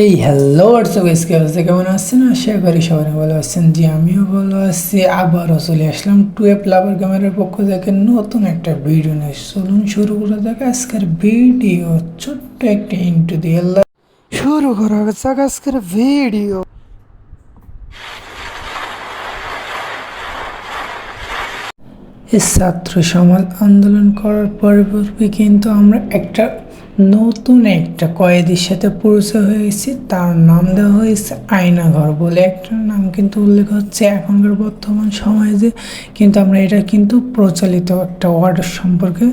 এই hello WhatsApp guys, কি অবস্থা, কেমন আছেন? আশা করি সবাই ভালো আছেন। জি, আমিও ভালো আছি। আবারও চলে আসলাম টুয়েলভ লাভার ক্যামেরার পক্ষ থেকে নতুন একটা ভিডিও নিয়ে। চলুন শুরু করা যাক আজকের ভিডিও। ছোট্ট একটা ইন্টু দিয়ে শুরু করা যাক আজকের ভিডিও। এই ছাত্র সমাজ আন্দোলন করার পরে কিন্তু আমরা নতুন একটা কয়েদির সাথে পরিচয় হয়েছি। তার নাম দেওয়া হয়েছে আয়নাঘর বলে একটা নাম কিন্তু উল্লেখ হচ্ছে এখনকার বর্তমান সমাজে। কিন্তু আমরা এটা কিন্তু প্রচলিত একটা ওয়ার্ড সম্পর্কে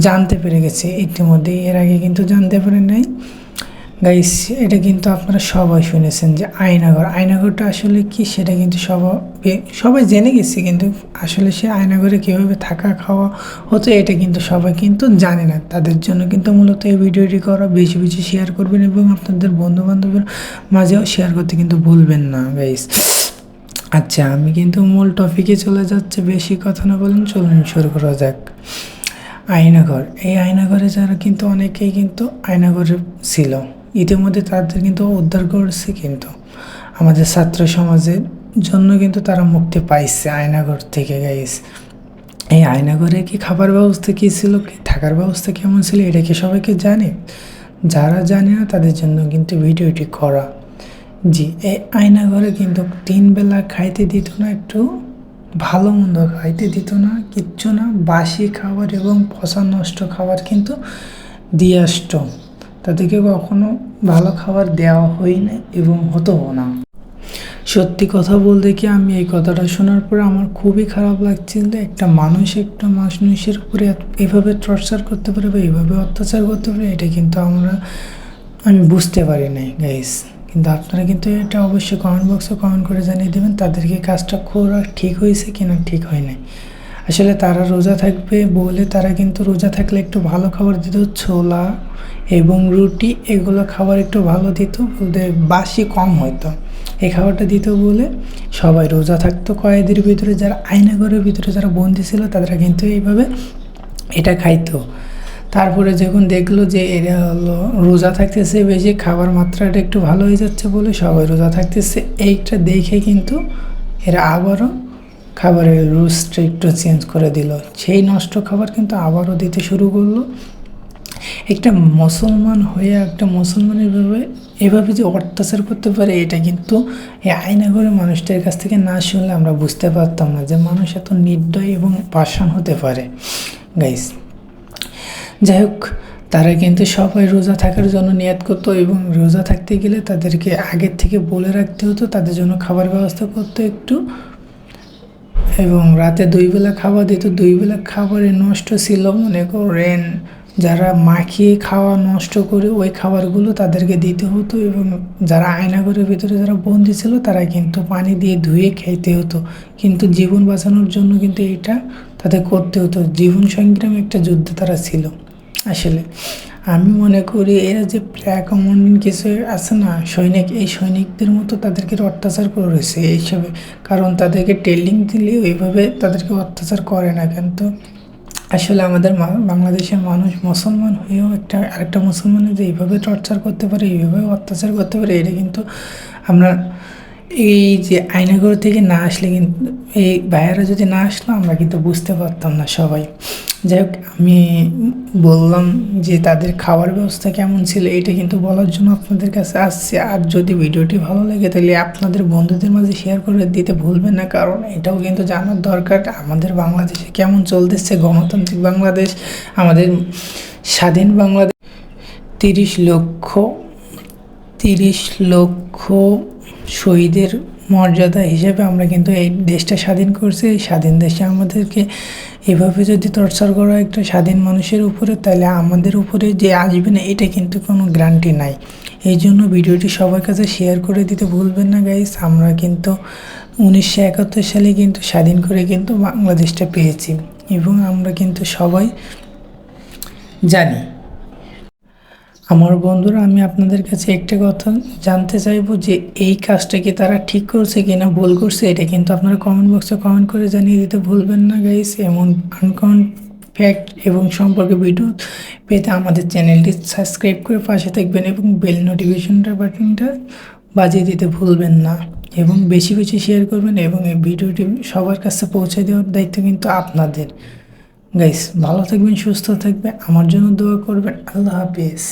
জানতে পেরে গেছি ইতিমধ্যে, এর আগে কিন্তু জানতে পারে নাই গাইস। এটা কিন্তু আপনারা সবাই শুনেছেন যে আয়নাঘরটা আসলে কি সেটা কিন্তু সবাই জেনে গেছে, কিন্তু আসলে সে আয়নাঘরে কীভাবে থাকা খাওয়া হতো এটা কিন্তু সবাই কিন্তু জানে না। তাদের জন্য কিন্তু মূলত এই ভিডিওটি করা। বেশি বেশি শেয়ার করবেন এবং আপনাদের বন্ধুবান্ধবের মাঝেও শেয়ার করতে কিন্তু ভুলবেন না গাইস। আচ্ছা, আমি কিন্তু মূল টপিকে চলে যাচ্ছে, বেশি কথা না বলেন, চলুন শুরু করা যাক। আয়নাঘর, এই আয়নাঘরে যারা কিন্তু অনেকেই কিন্তু আয়নাঘরে ছিল, ইতিমধ্যে তাদের কিন্তু উদ্ধার করেছে। কিন্তু আমাদের ছাত্র সমাজের জন্য কিন্তু তারা মুক্তি পাইছে আয়নাঘর থেকে গাইস। এই আয়নাঘরে কি খাবার ব্যবস্থা কী ছিল, কি থাকার ব্যবস্থা কেমন ছিল, এটা কি সবাইকে জানে? যারা জানে না তাদের জন্য কিন্তু ভিডিওটি করা। জি, এই আয়নাঘরে কিন্তু 3 বেলা খাইতে দিত না, একটু ভালো মন্দ খাইতে দিত না, কিচ্ছু না। বাসি খাবার এবং পচা নষ্ট খাবার কিন্তু দিয়ে আসতো। তাদেরকে কখনো ভালো খাবার দেওয়া হয় না এবং হতোও না। সত্যি কথা বলতে কি, আমি এই কথাটা শোনার পরে আমার খুবই খারাপ লাগছিল। একটা মানুষের উপরে এভাবে টর্চার করতে পারে বা এইভাবে অত্যাচার করতে পারে, এটা কিন্তু আমি বুঝতে পারি নাই গাইস। কিন্তু আপনারা কিন্তু এটা অবশ্যই কমেন্ট বক্সে কমেন্ট করে জানিয়ে দেবেন তাদেরকে কাজটা করা ঠিক হয়েছে কিনা ঠিক হয় নাই। আসলে তারা রোজা থাকবে বলে তারা কিন্তু রোজা থাকলে একটু ভালো খাবার দিত, ছোলা এবং রুটি, এগুলো খাবার একটু ভালো দিত, বলতে বাসি কম হয়তো। এই খাবারটা দিত বলে সবাই রোজা থাকতো। কয়েদির ভিতরে যারা আয়নাঘরের ভিতরে যারা বন্দি ছিল তারা কিন্তু এইভাবে এটা খাইতো। তারপরে যখন দেখলো যে এরা হলো রোজা থাকতেছে, বেশি খাবার মাত্রাটা একটু ভালো হয়ে যাচ্ছে বলে সবাই রোজা থাকতেছে, এইটা দেখে কিন্তু এরা আবারও খাবারের রুলসটা একটু চেঞ্জ করে দিল। সেই নষ্ট খাবার কিন্তু আবারও দিতে শুরু করলো। একটা মুসলমান হয়ে একটা মুসলমানের এভাবে যে অত্যাচার করতে পারে, এটা কিন্তু এই আয়নাঘরের মানুষটার কাছ থেকে না শুনলে আমরা বুঝতে পারতাম না যে মানুষ এত নির্দয় এবং পাষাণ হতে পারে গাইস। যাই হোক, তারা কিন্তু সবাই রোজা থাকার জন্য নিয়ত করতো এবং রোজা থাকতে গেলে তাদেরকে আগের থেকে বলে রাখতে হতো, তাদের জন্য খাবার ব্যবস্থা করতো একটু, এবং রাতে 2 বেলা খাবার দিত। 2 বেলা খাবারে নষ্ট ছিল, মনে করেন যারা মাখিয়ে খাওয়া নষ্ট করে ওই খাবারগুলো তাদেরকে দিতে হতো, এবং যারা আয়নাঘরের ভিতরে যারা বন্দি ছিল তারা কিন্তু পানি দিয়ে ধুয়ে খাইতে হতো। কিন্তু জীবন বাঁচানোর জন্য কিন্তু এটা তাদের করতে হতো। জীবন সংগ্রামে একটা যুদ্ধে তারা ছিল। আসলে আমি মনে করি এরা যে প্রাকমন কিছু আছে না সৈনিক, এই সৈনিকদের মতো তাদেরকে অত্যাচার করেছে এইসবে, কারণ তাদেরকে ট্রেনিং দিলে ওইভাবে তাদেরকে অত্যাচার করে না। কিন্তু আসলে আমাদের বাংলাদেশের মানুষ মুসলমান হয়েও আরেকটা মুসলমানের যে এইভাবে টর্চার করতে পারে, এইভাবে অত্যাচার করতে পারে, এটা কিন্তু আমরা এই যে আয়নাঘর থেকে না আসলে কিন্তু এই ভাইয়ারা যদি না আসলো আমরা কিন্তু বুঝতে পারতাম না সবাই। যাই হোক, আমি বললাম যে তাদের খাওয়ার ব্যবস্থা কেমন ছিল এটা কিন্তু বলার জন্য আপনাদের কাছে আসছে। আর যদি ভিডিওটি ভালো লাগে তাহলে আপনাদের বন্ধুদের মাঝে শেয়ার করে দিতে ভুলবেন না, কারণ এটাও কিন্তু জানার দরকার আমাদের বাংলাদেশে কেমন চলতেছে গণতান্ত্রিক বাংলাদেশ, আমাদের স্বাধীন বাংলাদেশ। 30 লক্ষ শহীদের মর্যাদা হিসেবে আমরা কিন্তু এই দেশটা স্বাধীন করছি। এই স্বাধীন দেশে আমাদেরকে এভাবে যদি টর্চার করা একটা স্বাধীন মানুষের উপরে, তাহলে আমাদের উপরে যে আসবে না এটা কিন্তু কোনো গ্যারান্টি নাই। এই জন্য ভিডিওটি সবার কাছে শেয়ার করে দিতে ভুলবেন না গাইস। আমরা কিন্তু 1971 সালে কিন্তু স্বাধীন করে কিন্তু বাংলাদেশটা পেয়েছি, এবং আমরা কিন্তু সবাই জানি। আমার বন্ধুরা, আমি আপনাদের কাছে একটা কথা জানতে চাইবো যে এই কাজটা কি তারা ঠিক করছে কি না ভুল করছে, এটা কিন্তু আপনারা কমেন্ট বক্সে কমেন্ট করে জানিয়ে দিতে ভুলবেন না গাইস। এমন আনকমন ফ্যাক্ট এবং সম্পর্কে ভিডিও পেতে আমাদের চ্যানেলটি সাবস্ক্রাইব করে পাশে থাকবেন এবং বেল নোটিফিকেশনটা বাটনটা বাজিয়ে দিতে ভুলবেন না এবং বেশি বেশি শেয়ার করবেন এবং এই ভিডিওটি সবার কাছে পৌঁছে দেওয়ার দায়িত্ব কিন্তু আপনাদের। গাইস ভালো থাকবেন, সুস্থ থাকবেন, আমার জন্য দোয়া করবেন। আল্লাহ হাফেজ।